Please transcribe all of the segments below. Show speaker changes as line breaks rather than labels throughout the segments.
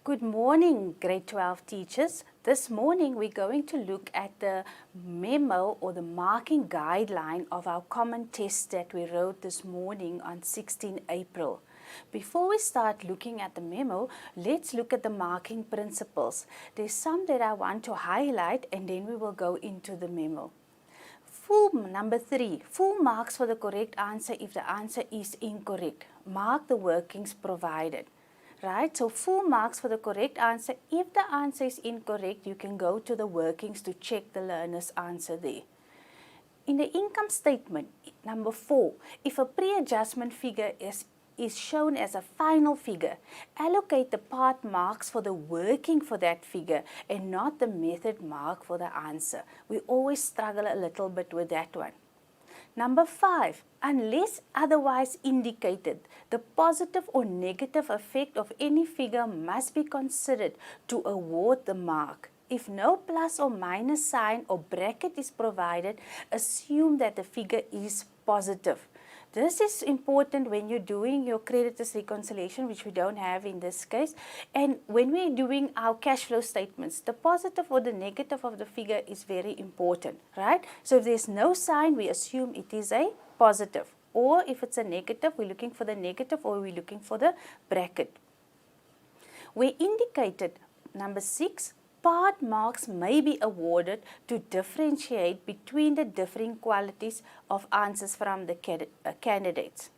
Good morning, grade 12 teachers. This morning we're going to look at the memo or the marking guideline of our common test that we wrote this morning on 16 April. Before we start looking at the memo, let's look at the marking principles. There's some that I want to highlight and then we will go into the memo. Number 3, full marks for the correct answer if the answer is incorrect. Mark the workings provided. Right, so full marks for the correct answer. If the answer is incorrect, you can go to the workings to check the learner's answer there. In the income statement, number 4, if a pre-adjustment figure is shown as a final figure, allocate the part marks for the working for that figure and not the method mark for the answer. We always struggle a little bit with that one. Number 5, unless otherwise indicated, the positive or negative effect of any figure must be considered to award the mark. If no plus or minus sign or bracket is provided, assume that the figure is positive. This is important when you're doing your creditors reconciliation, which we don't have in this case. And when we're doing our cash flow statements, the positive or the negative of the figure is very important, right? So if there's no sign, we assume it is a positive. Or if it's a negative, we're looking for the negative or we're looking for the bracket. We indicated, number 6, part marks may be awarded to differentiate between the differing qualities of answers from the candidates.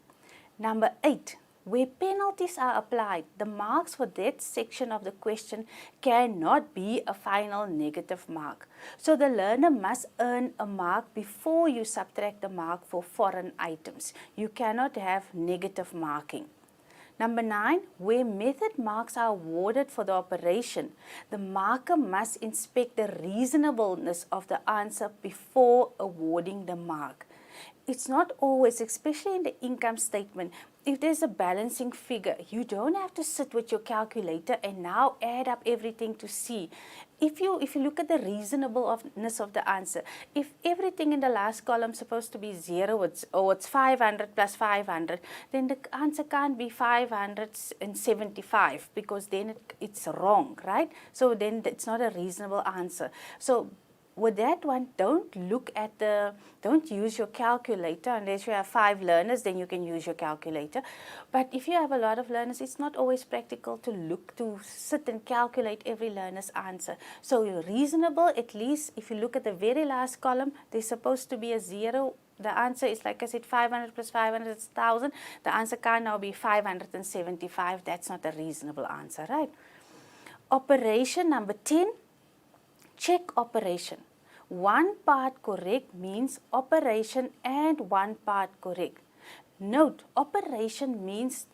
Number 8, where penalties are applied, the marks for that section of the question cannot be a final negative mark. So the learner must earn a mark before you subtract the mark for foreign items. You cannot have negative marking. Number 9, where method marks are awarded for the operation, the marker must inspect the reasonableness of the answer before awarding the mark. It's not always, especially in the income statement, if there's a balancing figure, you don't have to sit with your calculator and now add up everything to see. If you look at the reasonableness of the answer, if everything in the last column is supposed to be 0 or it's 500 plus 500, then the answer can't be 575 because then it's wrong, right? So then it's not a reasonable answer. So with that one, don't use your calculator unless you have 5 learners, then you can use your calculator. But if you have a lot of learners, it's not always practical to sit and calculate every learner's answer. So you're reasonable, at least if you look at the very last column, there's supposed to be a 0. The answer is, like I said, 500 plus 500 is 1,000. The answer can now be 575. That's not a reasonable answer, right? Operation number 10. Check operation. One part correct means operation and one part correct. Note, operation means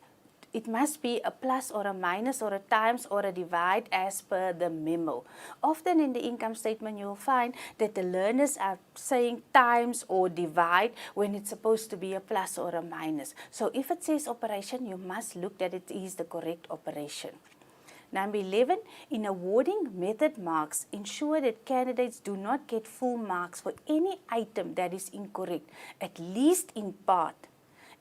it must be a plus or a minus or a times or a divide as per the memo. Often in the income statement you will find that the learners are saying times or divide when it's supposed to be a plus or a minus. So if it says operation, you must look that it is the correct operation. Number 11, in awarding method marks, ensure that candidates do not get full marks for any item that is incorrect, at least in part.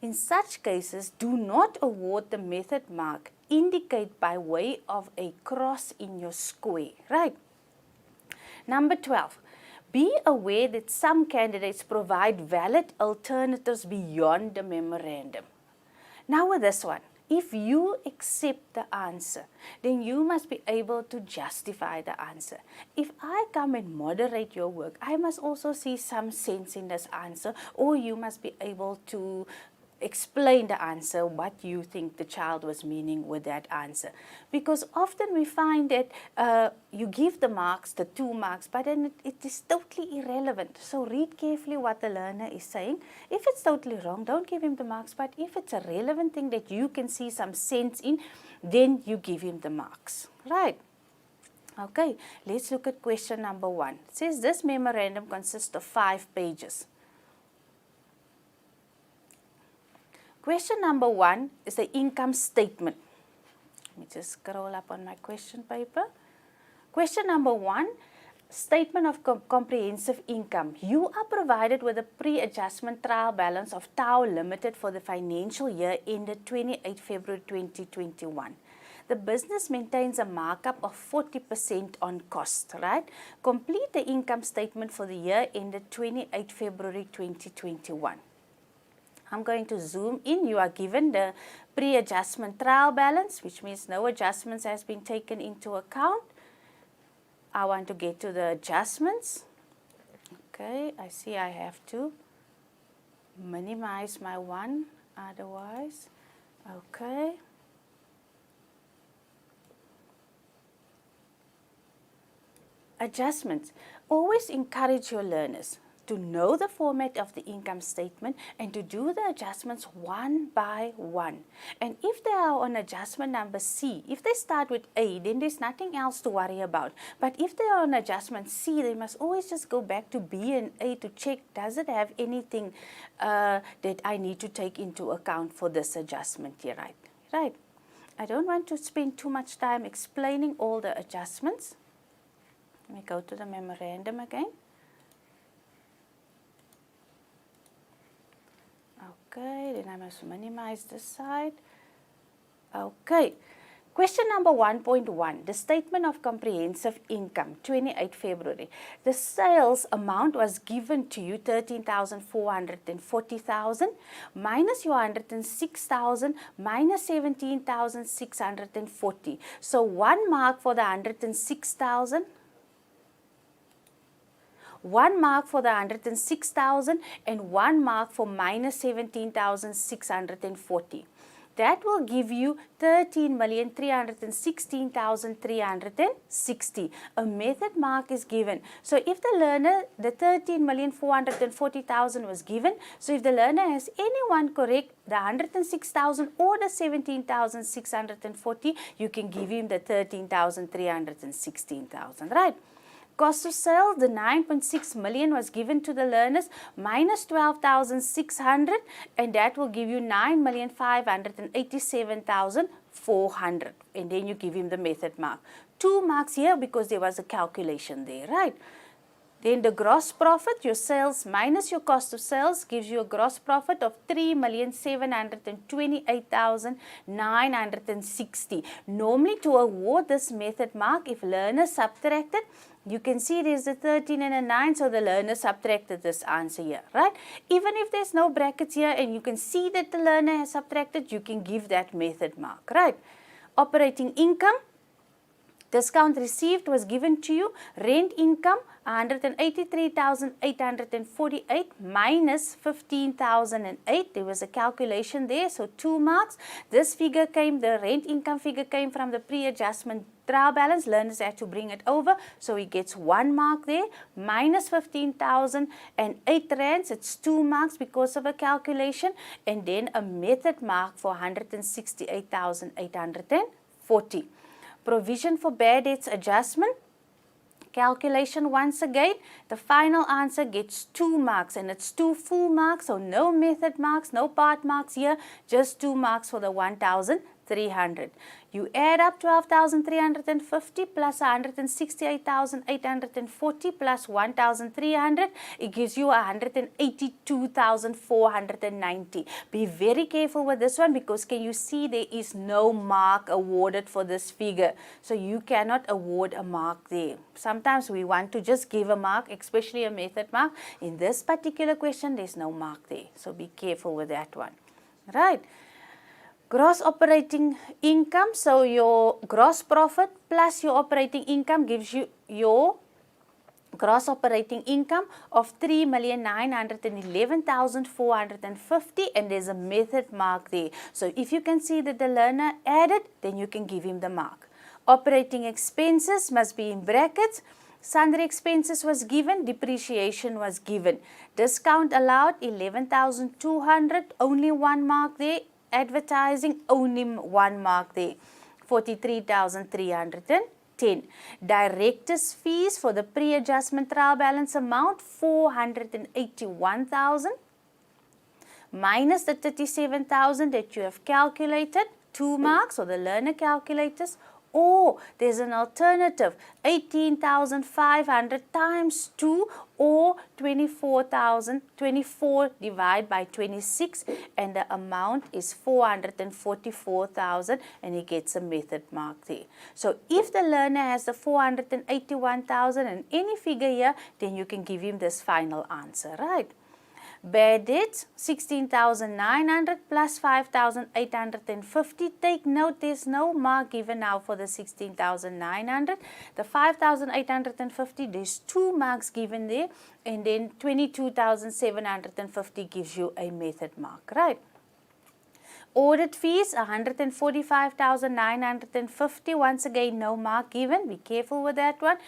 In such cases, do not award the method mark. Indicate by way of a cross in your square, right? Number 12, be aware that some candidates provide valid alternatives beyond the memorandum. Now with this one, if you accept the answer, then you must be able to justify the answer. If I come and moderate your work, I must also see some sense in this answer, or you must be able to explain the answer, what you think the child was meaning with that answer. Because often we find that you give the marks, the 2 marks, but then it is totally irrelevant. So read carefully what the learner is saying. If it's totally wrong, don't give him the marks, but if it's a relevant thing that you can see some sense in, then you give him the marks, right? Okay, let's look at question number 1. It says this memorandum consists of 5 pages. Question number 1 is the income statement. Let me just scroll up on my question paper. Question number 1, statement of comprehensive income. You are provided with a pre-adjustment trial balance of TAU Limited for the financial year ended 28 February 2021. the business maintains a markup of 40% on cost, right? Complete the income statement for the year ended 28 February 2021. I'm going to zoom in. You are given the pre-adjustment trial balance, which means no adjustments has been taken into account. I want to get to the adjustments. Okay, I see I have to minimize my one, otherwise. Okay. Adjustments. Always encourage your learners to know the format of the income statement and to do the adjustments one by one. And if they are on adjustment number C, if they start with A, then there's nothing else to worry about. But if they are on adjustment C, they must always just go back to B and A to check, does it have anything that I need to take into account for this adjustment here, right? Right. I don't want to spend too much time explaining all the adjustments. Let me go to the memorandum again. Okay, then I must minimize this side. Okay, question number 1.1, the statement of comprehensive income, 28 February. The sales amount was given to you 13,440,000 minus your 106,000 minus 17,640. So 1 mark for the 106,000. 1 mark for the 106,000 and 1 mark for minus 17,640. That will give you 13,316,360. A method mark is given. So if the learner, the 13,440,000 was given, so if the learner has any one correct, the 106,000 or the 17,640, you can give him the 13,316,000, right? Cost of sales, the 9.6 million was given to the learners minus 12,600, and that will give you 9,587,400, and then you give him the method mark. 2 marks here because there was a calculation there, right? Then the gross profit, your sales minus your cost of sales gives you a gross profit of 3,728,960. Normally to award this method mark, if learner subtracted, you can see there's a 13 and a 9, so the learner subtracted this answer here, right? Even if there's no brackets here and you can see that the learner has subtracted, you can give that method mark, right? Operating income, discount received was given to you. Rent income, 183,848 minus 15,008. There was a calculation there, so 2 marks. This figure came, the rent income figure came from the pre-adjustment trial balance. Learners had to bring it over, so he gets 1 mark there. Minus 15,008 rands, it's 2 marks because of a calculation. And then a method mark for 168,840. Provision for bad debts adjustment. Calculation once again, the final answer gets 2 marks and it's 2 full marks, so no method marks, no part marks here, just 2 marks for the 1,300. You add up 12,350 plus 168,840 plus 1,300, it gives you 182,490. Be very careful with this one because can you see there is no mark awarded for this figure. So you cannot award a mark there. Sometimes we want to just give a mark, especially a method mark. In this particular question, there's no mark there. So be careful with that one. Right. Gross operating income, so your gross profit plus your operating income gives you your gross operating income of 3,911,450, and there's a method mark there. So if you can see that the learner added, then you can give him the mark. Operating expenses must be in brackets. Sundry expenses was given, depreciation was given. Discount allowed 11,200, only 1 mark there. Advertising, only 1 mark there, 43,310. Directors' fees for the pre-adjustment trial balance amount 481,000 minus the 37,000 that you have calculated, 2 marks, or the learner calculators, Or there's an alternative, 18,500 times 2 or 24 divided by 26 and the amount is 444,000 and he gets a method mark there. So if the learner has the 481,000 and any figure here, then you can give him this final answer, right? Bad debts, 16,900 plus 5,850. Take note, there's no mark given now for the 16,900. The 5,850, there's 2 marks given there. And then 22,750 gives you a method mark, right? Audit fees, 145,950. Once again, no mark given. Be careful with that one.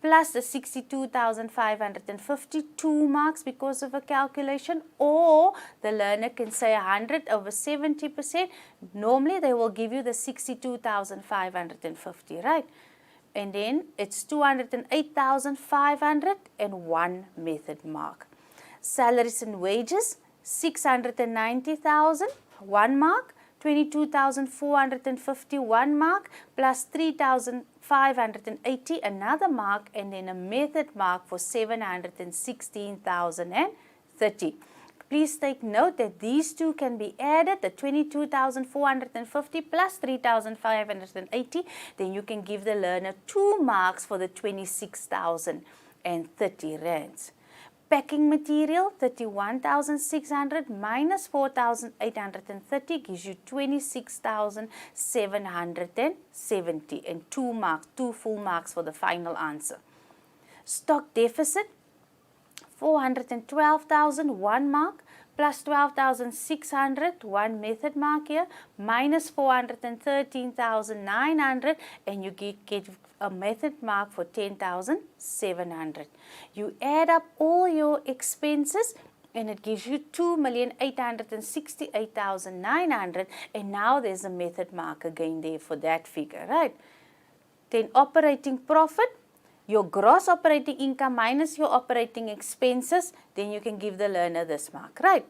Plus the 62,550, 2 marks because of a calculation, or the learner can say 100 over 70%. Normally they will give you the 62,550, right? And then it's 208,500 and 1 method mark. Salaries and wages, 690,000, 1 mark. 22,451 mark plus 3,580 another mark, and then a method mark for 716,030. Please take note that these two can be added, the 22,450 plus 3,580, then you can give the learner 2 marks for the 26,030 rands. Packing material, 31,600 minus 4,830 gives you 26,770 and 2 marks, 2 full marks for the final answer. Stock deficit, 412,000, 1 mark, plus 12,600, 1 method mark here, minus 413,900 and you get a method mark for 10,700. You add up all your expenses and it gives you 2,868,900 and now there's a method mark again there for that figure, right? Then operating profit, your gross operating income minus your operating expenses, then you can give the learner this mark, right?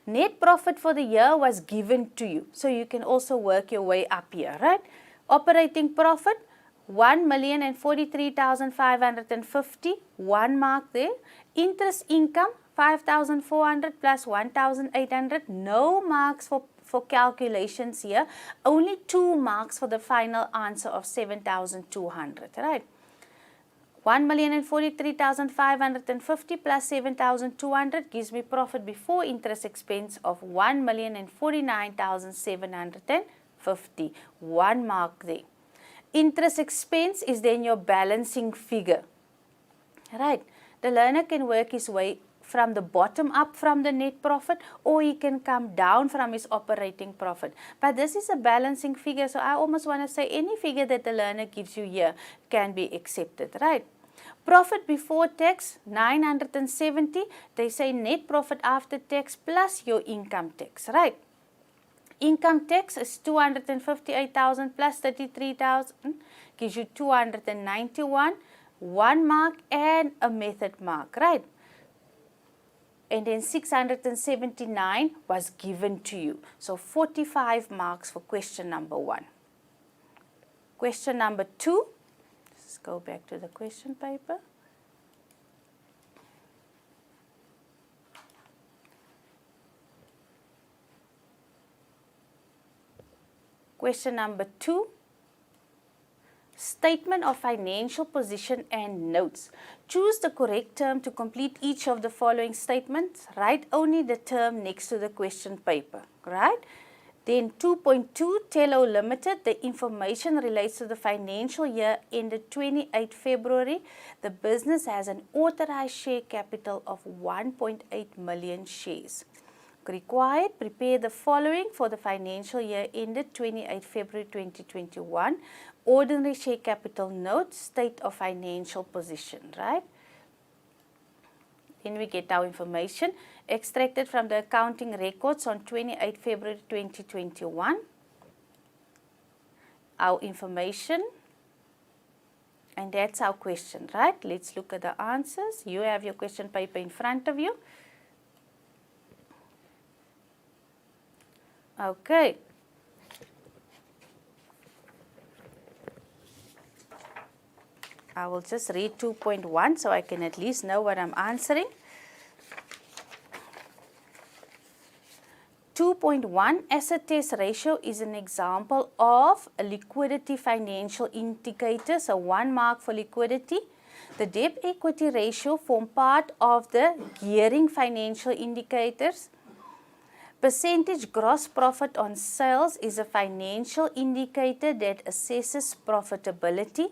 Net profit for the year was given to you, so you can also work your way up here, right? Operating profit, 1,043,550, 1 mark there. Interest income, 5,400 plus 1,800, no marks for calculations here, only 2 marks for the final answer of 7,200, right? 1,043,550 plus 7,200 gives me profit before interest expense of 1,049,750, 1 mark there. Interest expense is then your balancing figure, right? The learner can work his way from the bottom up from the net profit, or he can come down from his operating profit. But this is a balancing figure, so I almost want to say any figure that the learner gives you here can be accepted, right? Profit before tax, 970. They say net profit after tax plus your income tax, right? Income tax is 258,000 plus 33,000, gives you 291, 1 mark and a method mark, right? And then 679 was given to you. So 45 marks for question number 1. Question number 2, let's go back to the question paper. Question number 2, statement of financial position and notes. Choose the correct term to complete each of the following statements. Write only the term next to the question paper, right? Then 2.2, Tello Limited, the information relates to the financial year ended 28 February. The business has an authorized share capital of 1.8 million shares. Required, prepare the following for the financial year ended 28 February 2021. Ordinary share capital note, state of financial position, right? Then we get our information extracted from the accounting records on 28 February 2021. Our information, and that's our question, right? Let's look at the answers. You have your question paper in front of you. Okay. I will just read 2.1 so I can at least know what I'm answering. 2.1 asset test ratio is an example of a liquidity financial indicator, so 1 mark for liquidity. The debt equity ratio form part of the gearing financial indicators. Percentage gross profit on sales is a financial indicator that assesses profitability.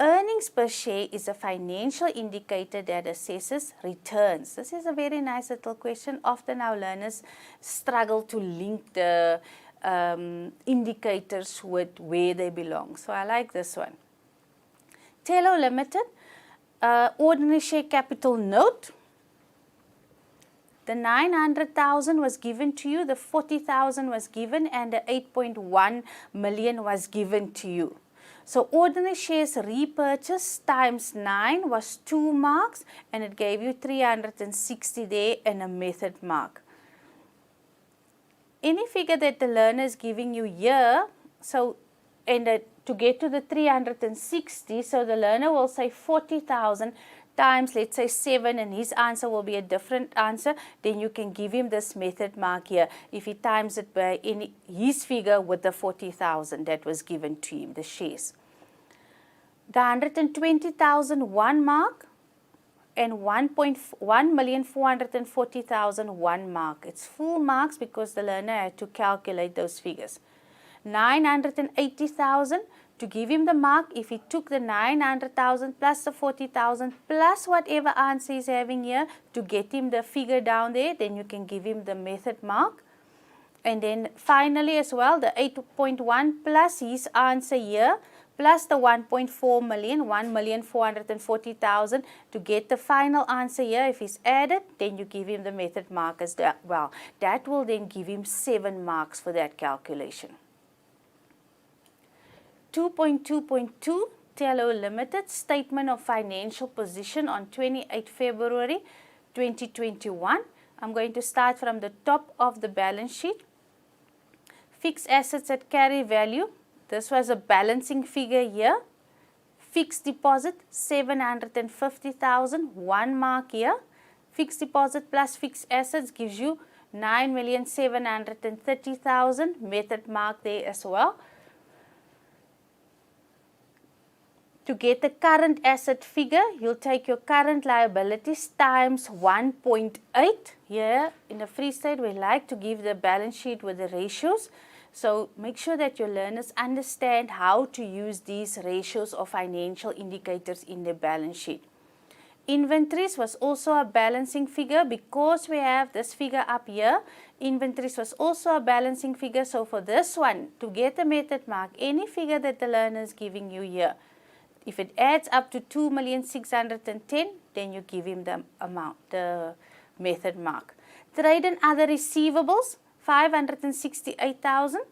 Earnings per share is a financial indicator that assesses returns. This is a very nice little question. Often our learners struggle to link the indicators with where they belong. So I like this one. Tello Limited, ordinary share capital note. The 900,000 was given to you, the 40,000 was given, and the 8.1 million was given to you. So ordinary shares repurchase times 9 was 2 marks, and it gave you 360 there and a method mark. Any figure that the learner is giving you here, so to get to the 360, so the learner will say 40,000 times, let's say 7, and his answer will be a different answer, then you can give him this method mark here if he times it by his figure with the 40,000 that was given to him, the shares. The 120,000 1 mark and 1,440,000 1 mark. It's full marks because the learner had to calculate those figures. 980,000, to give him the mark, if he took the 900,000 plus the 40,000 plus whatever answer he's having here to get him the figure down there, then you can give him the method mark. And then finally as well, the 8.1 plus his answer here, plus the 1.4 million, 1,440,000 to get the final answer here. If he's added, then you give him the method mark as well. That will then give him 7 marks for that calculation. 2.2.2, Tello Limited, Statement of Financial Position on 28 February 2021. I'm going to start from the top of the balance sheet. Fixed assets at carry value. This was a balancing figure here. Fixed deposit, 750,000, 1 mark here. Fixed deposit plus fixed assets gives you 9,730,000, method mark there as well. To get the current asset figure, you'll take your current liabilities times 1.8. Here in the Free State, we like to give the balance sheet with the ratios. So make sure that your learners understand how to use these ratios or financial indicators in the balance sheet. Inventories was also a balancing figure because we have this figure up here. Inventories was also a balancing figure. So for this one, to get the method mark, any figure that the learner is giving you here, if it adds up to 2,610,000, then you give him the amount, the method mark. Trade and other receivables, 568,000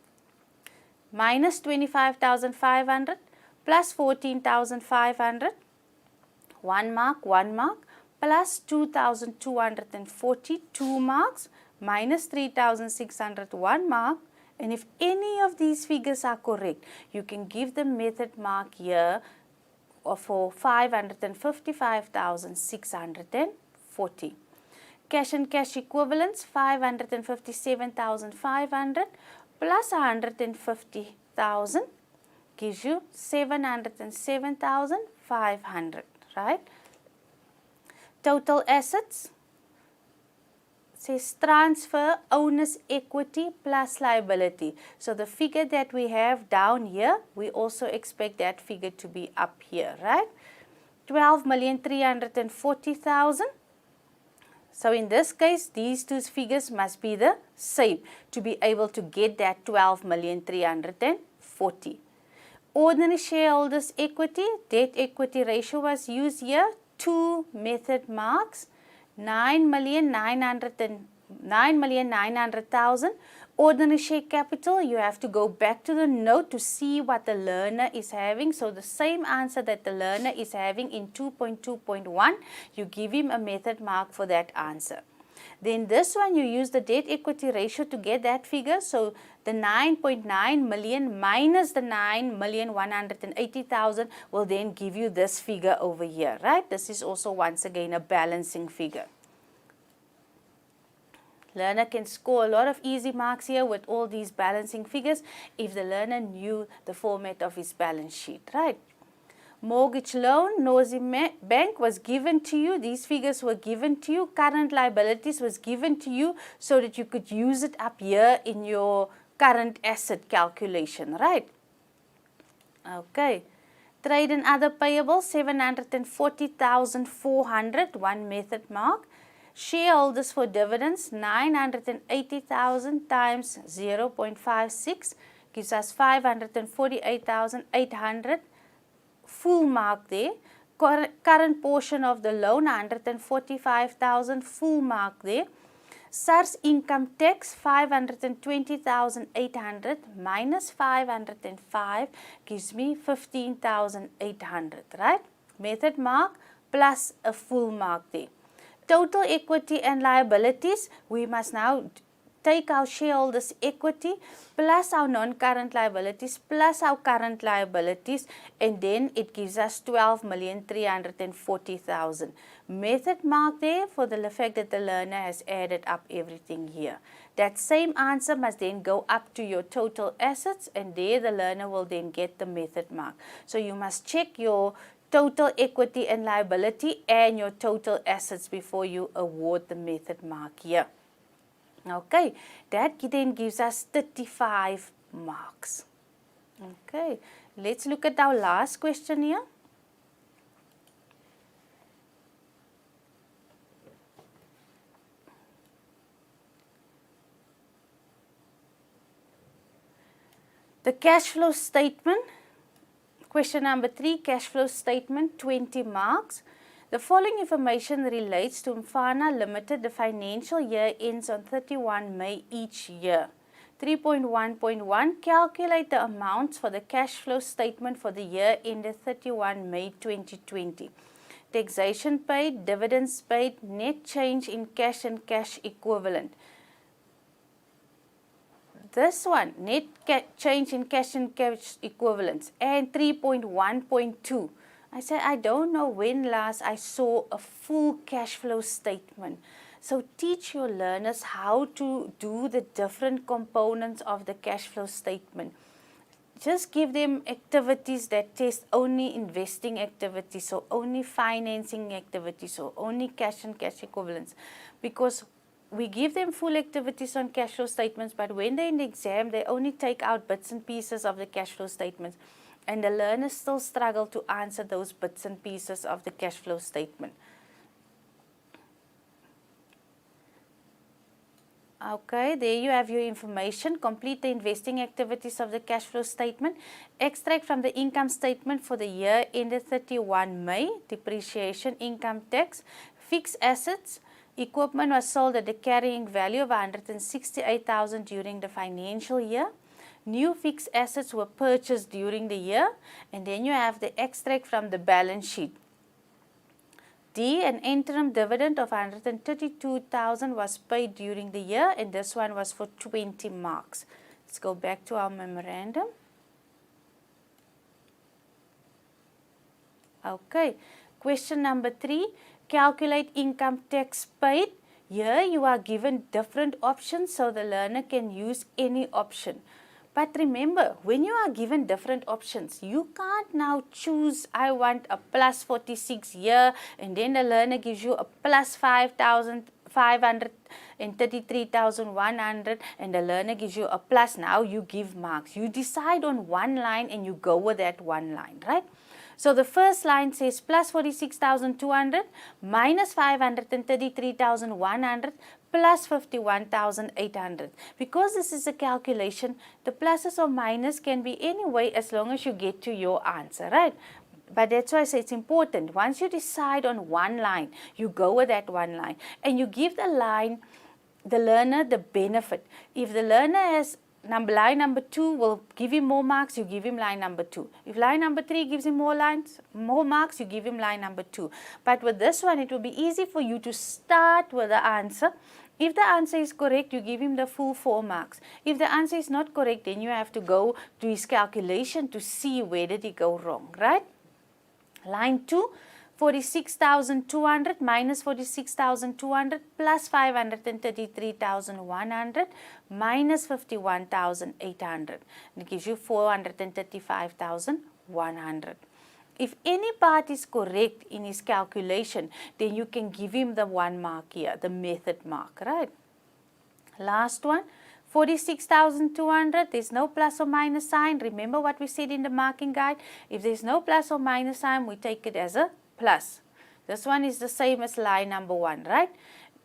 minus 25,500 plus 14,500, 1 mark, 1 mark, plus 2,240, 2 marks, minus 3,600, 1 mark. And if any of these figures are correct, you can give the method mark here for 555,640. Cash and cash equivalents, 557,500 plus 150,000 gives you 707,500, right? Total assets says transfer owner's equity plus liability. So the figure that we have down here, we also expect that figure to be up here, right? 12,340,000. So in this case, these two figures must be the same to be able to get that 12,340,000. Ordinary shareholders' equity, debt equity ratio was used here. 2 method marks. 9,900,000. Ordinary share capital, you have to go back to the note to see what the learner is having. So the same answer that the learner is having in 2.2.1, you give him a method mark for that answer. Then this one, you use the debt equity ratio to get that figure. So the 9.9 million minus the 9,180,000 will then give you this figure over here, right? This is also once again a balancing figure. Learner can score a lot of easy marks here with all these balancing figures if the learner knew the format of his balance sheet, right? Mortgage loan, Nozi Bank was given to you. These figures were given to you. Current liabilities was given to you so that you could use it up here in your current asset calculation, right? Okay. Trade and other payables, 740,400, one method mark. Shareholders for dividends, 980,000 times 0.56 gives us 548,800. Full mark there. Current portion of the loan, 145,000, full mark there. SARS income tax, 520,800 minus 505 gives me 15,800, right? Method mark plus a full mark there. Total equity and liabilities, we must now take our shareholders' equity plus our non-current liabilities plus our current liabilities, and then it gives us 12,340,000. Method mark there for the fact that the learner has added up everything here. That same answer must then go up to your total assets, and there the learner will then get the method mark. So you must check your total equity and liability and your total assets before you award the method mark here. Okay, that then gives us 35 marks. Okay, let's look at our last question here. The cash flow statement. Question number 3, cash flow statement, 20 marks. The following information relates to Mfana Limited. The financial year ends on 31 May each year. 3.1.1, calculate the amounts for the cash flow statement for the year ended 31 May 2020. Taxation paid, dividends paid, net change in cash and cash equivalent. This one, net change in cash and cash equivalents, and 3.1.2. I said, I don't know when last I saw a full cash flow statement. So teach your learners how to do the different components of the cash flow statement. Just give them activities that test only investing activities, or only financing activities, or only cash and cash equivalents. Because we give them full activities on cash flow statements, but when they're in the exam, they only take out bits and pieces of the cash flow statements. And the learners still struggle to answer those bits and pieces of the cash flow statement. Okay, there you have your information. Complete the investing activities of the cash flow statement. Extract from the income statement for the year ended 31 May. Depreciation, income tax, fixed assets. Equipment was sold at the carrying value of 168,000 during the financial year. New fixed assets were purchased during the year, and then you have the extract from the balance sheet. D, an interim dividend of 132,000 was paid during the year, and this one was for 20 marks. Let's go back to our memorandum. Okay, question number 3, calculate income tax paid. Here you are given different options, so the learner can use any option. But remember, when you are given different options, you can't now choose, I want a plus 46 here, and then the learner gives you a plus 5,533,100, and the learner gives you a plus. Now you give marks. You decide on one line and you go with that one line, right? So the first line says plus 46,200 minus 533,100 plus 51,800. Because this is a calculation, the pluses or minus can be any way as long as you get to your answer, right? But that's why I say it's important. Once you decide on one line, you go with that one line, and you give the learner the benefit. If the learner has line number 2 will give him more marks, you give him line number 2. If line number 3 gives him more marks, you give him line number 2. But with this one, it will be easy for you to start with the answer. If the answer is correct, you give him the full 4 marks. If the answer is not correct, then you have to go to his calculation to see where did he go wrong, right? Line 2, 46,200 minus 46,200 plus 533,100 minus 51,800. It gives you 435,100. If any part is correct in his calculation, then you can give him the 1 mark here, the method mark, right? Last one, 46,200, there's no plus or minus sign. Remember what we said in the marking guide? If there's no plus or minus sign, we take it as a plus. This one is the same as line number 1, right?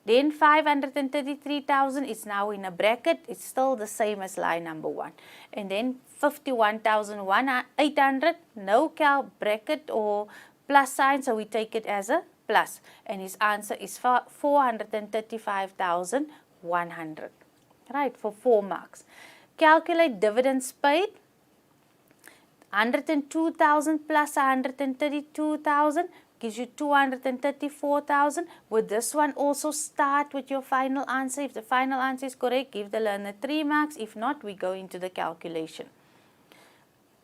Then 533,000 is now in a bracket. It's still the same as line number 1. And then 51,800, no bracket or plus sign, so we take it as a plus. And his answer is 435,100, right, for 4 marks. Calculate dividends paid. 102,000 plus 132,000 gives you 234,000. With this one also start with your final answer. If the final answer is correct, give the learner 3 marks. If not, we go into the calculation.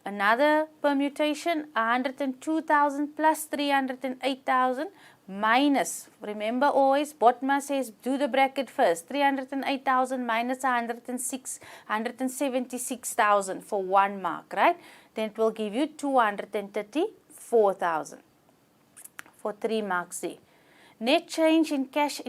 Another permutation, 102,000 plus 308,000 minus, remember always Botma says do the bracket first, 308,000 minus 176,000 for 1 mark, right? Then it will give you 234,000 for 3 marks there. Net change in cash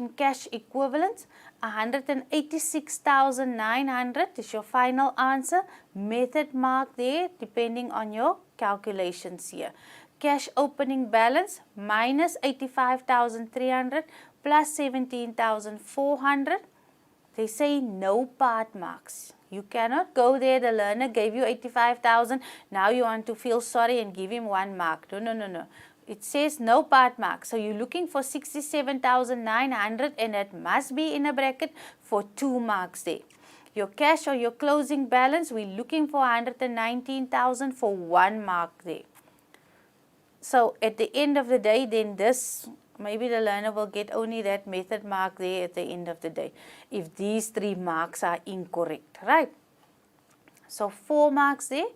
equivalents, 186,900 is your final answer. Method mark there depending on your calculations here. Cash opening balance minus 85,300 plus 17,400. They say no part marks. You cannot go there. The learner gave you 85,000. Now you want to feel sorry and give him 1 mark. No. It says no part mark. So you're looking for 67,900 and it must be in a bracket for 2 marks there. Your cash or your closing balance, we're looking for 119,000 for 1 mark there. So at the end of the day, then this, maybe the learner will get only that method mark there at the end of the day, if these 3 marks are incorrect, right? So 4 marks there.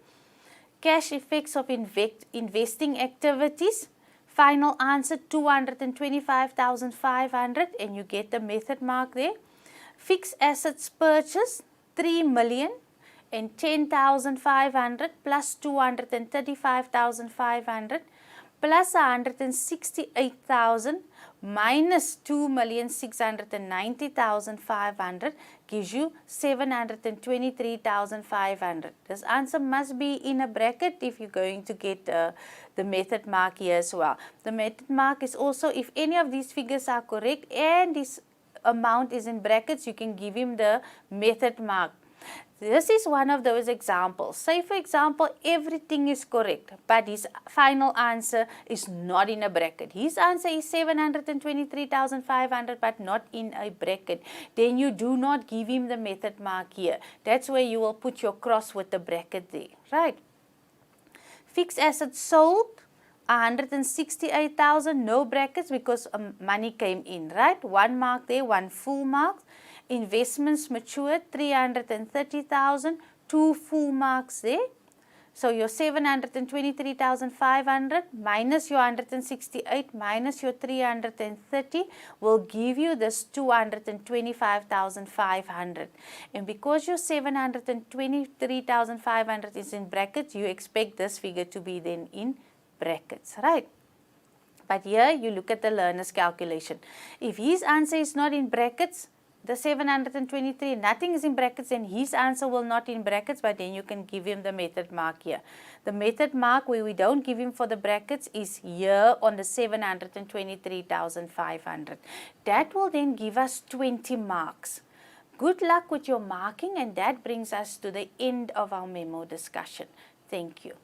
Cash effects of investing activities. Final answer 225,500 and you get the method mark there. Fixed assets purchase 3,010,500 plus 235,500 plus 168,000 minus 2,690,500 gives you 723,500. This answer must be in a bracket if you're going to get the method mark here as well. The method mark is also if any of these figures are correct and this amount is in brackets, you can give him the method mark. This is one of those examples. Say for example, everything is correct, but his final answer is not in a bracket. His answer is 723,500, but not in a bracket. Then you do not give him the method mark here. That's where you will put your cross with the bracket there, right? Fixed assets sold, 168,000, no brackets because money came in, right? 1 mark there, 1 full mark. Investments matured, 330,000, 2 full marks there. So your 723,500 minus your 168 minus your 330 will give you this 225,500. And because your 723,500 is in brackets, you expect this figure to be then in brackets, right? But here you look at the learner's calculation. If his answer is not in brackets, the 723, nothing is in brackets, and his answer will not in brackets, but then you can give him the method mark here. The method mark where we don't give him for the brackets is here on the 723,500. That will then give us 20 marks. Good luck with your marking, and that brings us to the end of our memo discussion. Thank you.